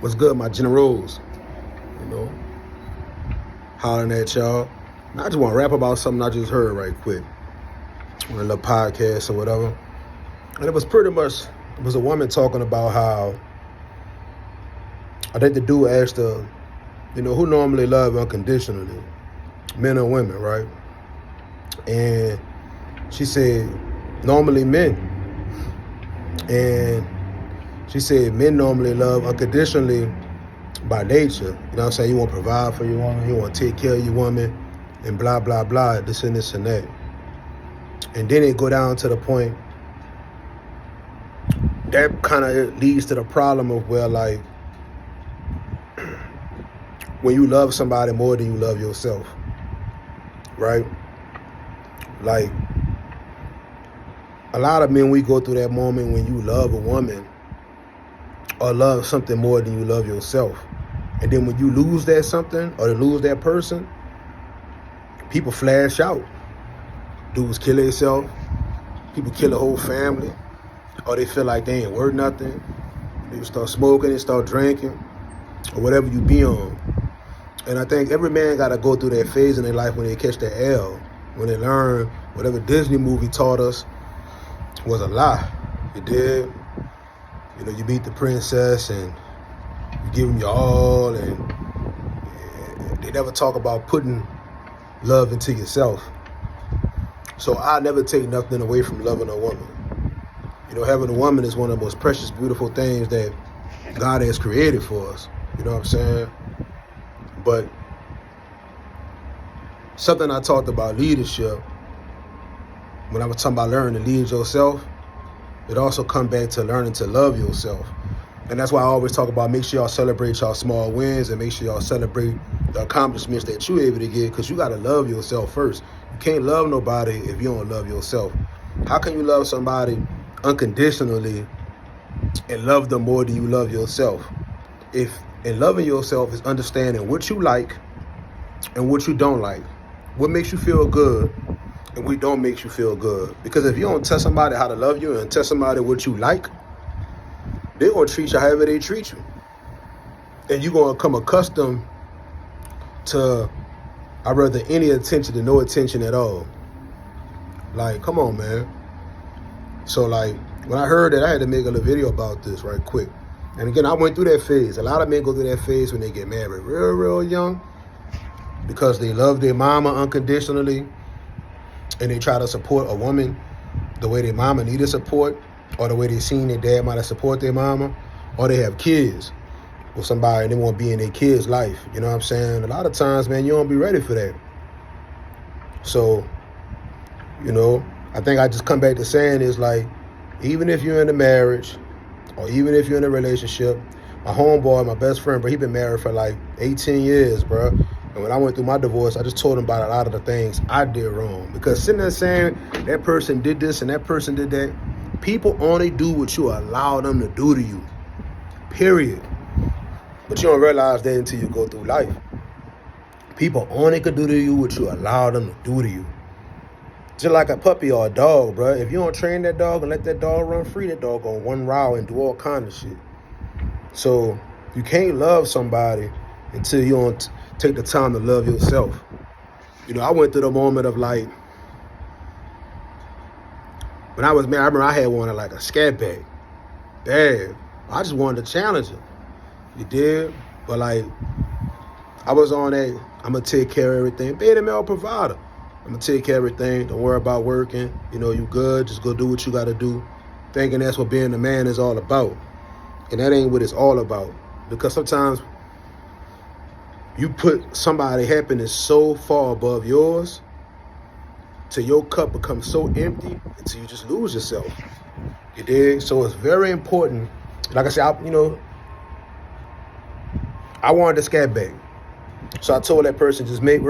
What's good, my generals? You know, hollering at y'all. I just want to rap about something I just heard right quick on a little podcast or whatever. And it was a woman talking about how, I think the dude asked her, who normally love unconditionally, men or women, right? And she said, normally men. And she said men normally love unconditionally by nature. You know what I'm saying? You want to provide for your woman, you want to take care of your woman, and blah, blah, blah, this and this and that. And then it go down to the point that kind of leads to the problem of where, like, when you love somebody more than you love yourself, right? Like, a lot of men, we go through that moment when you love a woman or love something more than you love yourself. And then when you lose that something or lose that person, people flash out. Dudes kill themselves. People kill a whole family. Or they feel like they ain't worth nothing. They start smoking, they start drinking, or whatever you be on. And I think every man got to go through that phase in their life when they catch the L, when they learn whatever Disney movie taught us was a lie. You did. You meet the princess and you give them your all, and they never talk about putting love into yourself. So I never take nothing away from loving a woman. Having a woman is one of the most precious, beautiful things that God has created for us. You know what I'm saying? But something I talked about leadership, when I was talking about learning to lead yourself, it also comes back to learning to love yourself. And that's why I always talk about make sure y'all celebrate y'all small wins and make sure y'all celebrate the accomplishments that you're able to get, because you got to love yourself first. You can't love nobody if you don't love yourself. How can you love somebody unconditionally and love them more than you love yourself? And loving yourself is understanding what you like and what you don't like, what makes you feel good and what don't make you feel good. Because if you don't tell somebody how to love you and tell somebody what you like, they're going to treat you however they treat you. And you're going to become accustomed to, I'd rather any attention than no attention at all. Like, come on, man. So, like, when I heard that, I had to make a little video about this right quick. And again, I went through that phase. A lot of men go through that phase when they get married real, real young, because they love their mama unconditionally and they try to support a woman the way their mama needed support, or the way they seen their dad might have support their mama, or they have kids with somebody and they want to be in their kid's life. You know what I'm saying? A lot of times, man, you don't be ready for that. So, I think I just come back to saying is, like, even if you're in a marriage or even if you're in a relationship, my homeboy, my best friend, bro, he been married for like 18 years, bro. And when I went through my divorce, I just told him about a lot of the things I did wrong. Because sitting there saying that person did this and that person did that, people only do what you allow them to do to you, period. But you don't realize that until you go through life. People only could do to you what you allow them to do to you. Just like a puppy or a dog, bro. If you don't train that dog and let that dog run free, that dog gonna run wild and do all kind of shit. So you can't love somebody until you don't take the time to love yourself. I went through the moment of, like, when I was married, I remember I had one like a scat bag. Damn, I just wanted to challenge her. You did? But, like, I was on that, I'm going to take care of everything. Beta male provider. I'm going to take care of everything. Don't worry about working. You good. Just go do what you got to do. Thinking that's what being a man is all about. And that ain't what it's all about. Because sometimes you put somebody's happiness so far above yours till your cup becomes so empty until you just lose yourself. You dig? So it's very important. Like I said, I wanted the scat bag. So I told that person, just make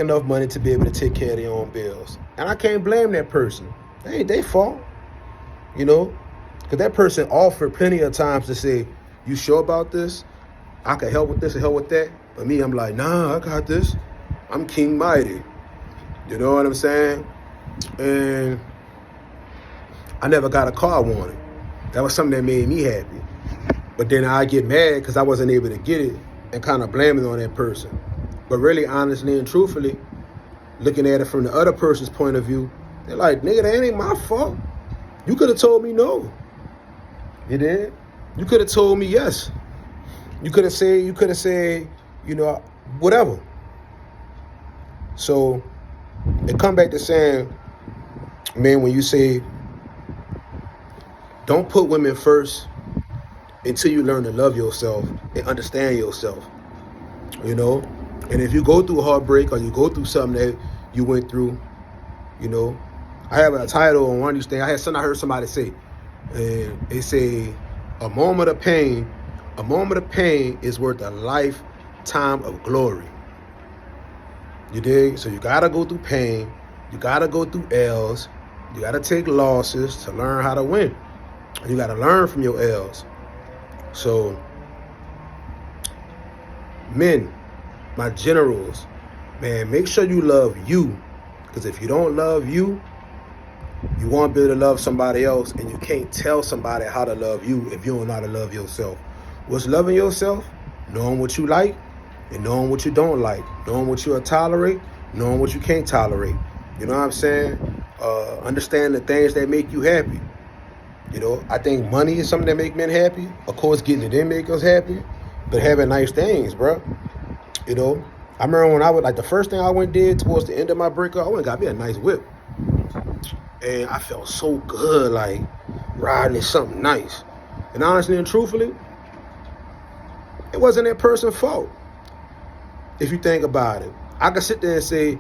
enough money to be able to take care of their own bills. And I can't blame that person. That ain't their fault. Because that person offered plenty of times to say, you sure about this? I can help with this and help with that. But me, I'm like, nah, I got this. I'm King Mighty. You know what I'm saying? And I never got a car I wanted. That was something that made me happy. But then I get mad because I wasn't able to get it and kind of blame it on that person. But really, honestly and truthfully, looking at it from the other person's point of view, they're like, nigga, that ain't my fault. You could have told me no. You did? You could have told me yes. You could have said, you know, whatever. So it come back to saying, man, when you say, don't put women first until you learn to love yourself and understand yourself, you know? And if you go through a heartbreak or you go through something that you went through, you know, I have a title on one of these things. I heard somebody say, and they say, a moment of pain is worth a lifetime of glory. You dig? So you gotta go through pain. You gotta go through L's. You gotta take losses to learn how to win. You gotta learn from your L's. So, men, my generals, man, make sure you love you. Because if you don't love you, you won't be able to love somebody else, and you can't tell somebody how to love you if you don't know how to love yourself. What's loving yourself? Knowing what you like and knowing what you don't like. Knowing what you'll tolerate, knowing what you can't tolerate. You know what I'm saying? Understand the things that make you happy. You know, I think money is something that make men happy. Of course, getting it in make us happy. But having nice things, bro. You know, I remember when I was, like, the first thing I went and did towards the end of my breakup, I went and got me a nice whip. And I felt so good, like, riding in something nice. And honestly and truthfully, it wasn't that person's fault. If you think about it, I could sit there and say,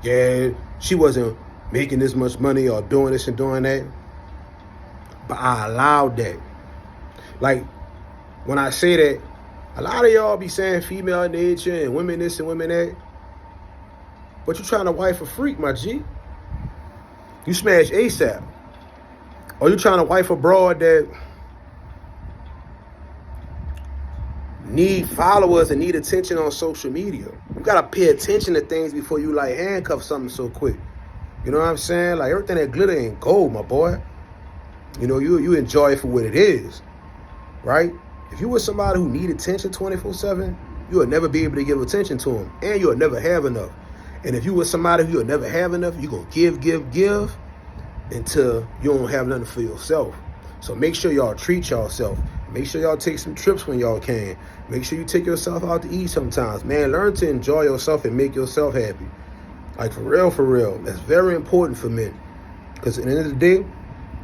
yeah, she wasn't making this much money or doing this and doing that. But I allowed that. Like, when I say that, a lot of y'all be saying female nature and women this and women that. But you trying to wife a freak, my G. You smash ASAP. Or you trying to wife a broad that need followers and need attention on social media. You gotta pay attention to things before you like handcuff something so quick. You know what I'm saying? Like, everything that glitter ain't gold, my boy. You know, you enjoy it for what it is, right? If you were somebody who need attention 24/7, you will never be able to give attention to them, and you'll never have enough. And if you were somebody who will never have enough, you're going to give until you don't have nothing for yourself. So make sure y'all treat yourself. Make sure y'all take some trips when y'all can. Make sure you take yourself out to eat sometimes. Man, learn to enjoy yourself and make yourself happy. Like, for real. That's very important for men. Because at the end of the day,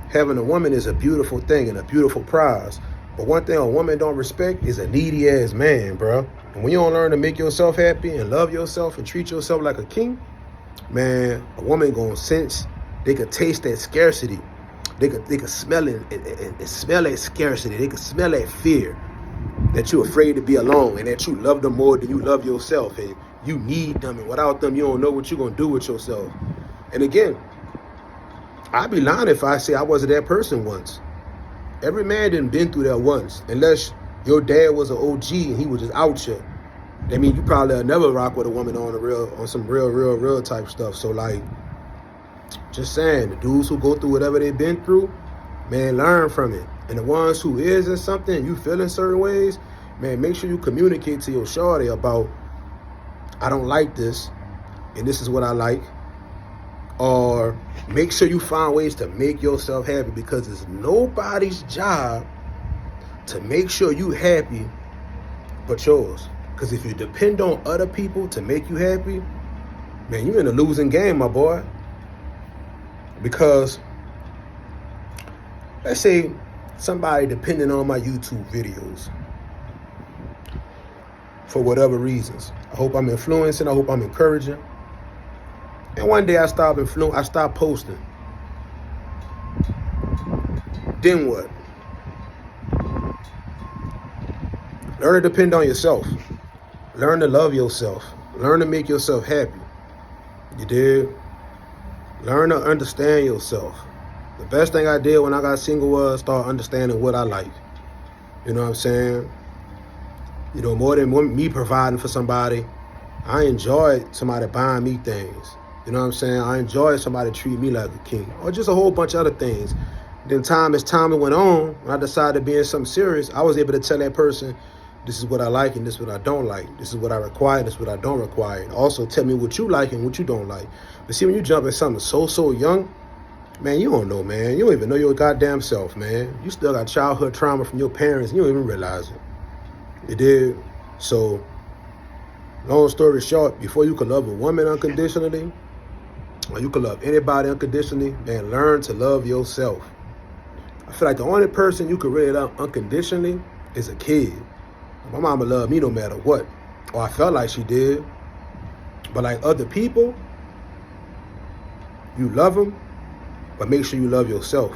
having a woman is a beautiful thing and a beautiful prize. But one thing a woman don't respect is a needy ass man, bro. And when you don't learn to make yourself happy and love yourself and treat yourself like a king, man, a woman gonna sense, they could taste that scarcity. They could smell it and smell that scarcity. They could smell that fear that you're afraid to be alone and that you love them more than you love yourself and you need them, and without them you don't know what you're gonna do with yourself. And again, I'd be lying if I say I wasn't that person once. Every man didn't been through that once, unless your dad was an OG and he was just out here. That means you probably never rock with a woman on some real type stuff. So, like, just saying, the dudes who go through whatever they've been through, man, learn from it. And the ones who is in something and you feel in certain ways, man, make sure you communicate to your shorty about, I don't like this, and this is what I like. Or make sure you find ways to make yourself happy, because it's nobody's job to make sure you happy but yours. Because if you depend on other people to make you happy, man, you're in a losing game, my boy. Because let's say somebody depending on my YouTube videos for whatever reasons. I hope I'm influencing. I hope I'm encouraging. And one day I stopped posting. Then what? Learn to depend on yourself. Learn to love yourself. Learn to make yourself happy. You did? Learn to understand yourself. The best thing I did when I got single was start understanding what I like. You know what I'm saying? You know, more than me providing for somebody, I enjoyed somebody buying me things. You know what I'm saying? I enjoy somebody treat me like a king. Or just a whole bunch of other things. Then time went on, when I decided to be in something serious, I was able to tell that person, this is what I like and this is what I don't like. This is what I require, this is what I don't require. And also tell me what you like and what you don't like. But see, when you jump in something so young, man, you don't know, man. You don't even know your goddamn self, man. You still got childhood trauma from your parents. You don't even realize it. You did. So, long story short, before you can love a woman unconditionally, or you can love anybody unconditionally, man, learn to love yourself. I feel like the only person you can really love unconditionally is a kid. My mama loved me no matter what. Or I felt like she did. But like other people, you love them, but make sure you love yourself.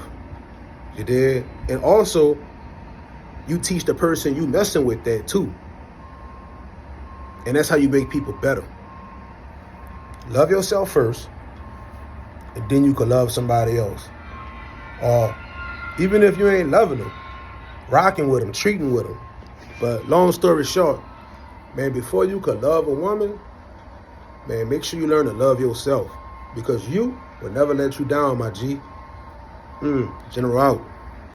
You did? And also, you teach the person you messing with that too. And that's how you make people better. Love yourself first, and then you can love somebody else. Or even if you ain't loving them, rocking with them, treating with them. But long story short, man, before you can love a woman, man, make sure you learn to love yourself. Because you will never let you down, my G. General out.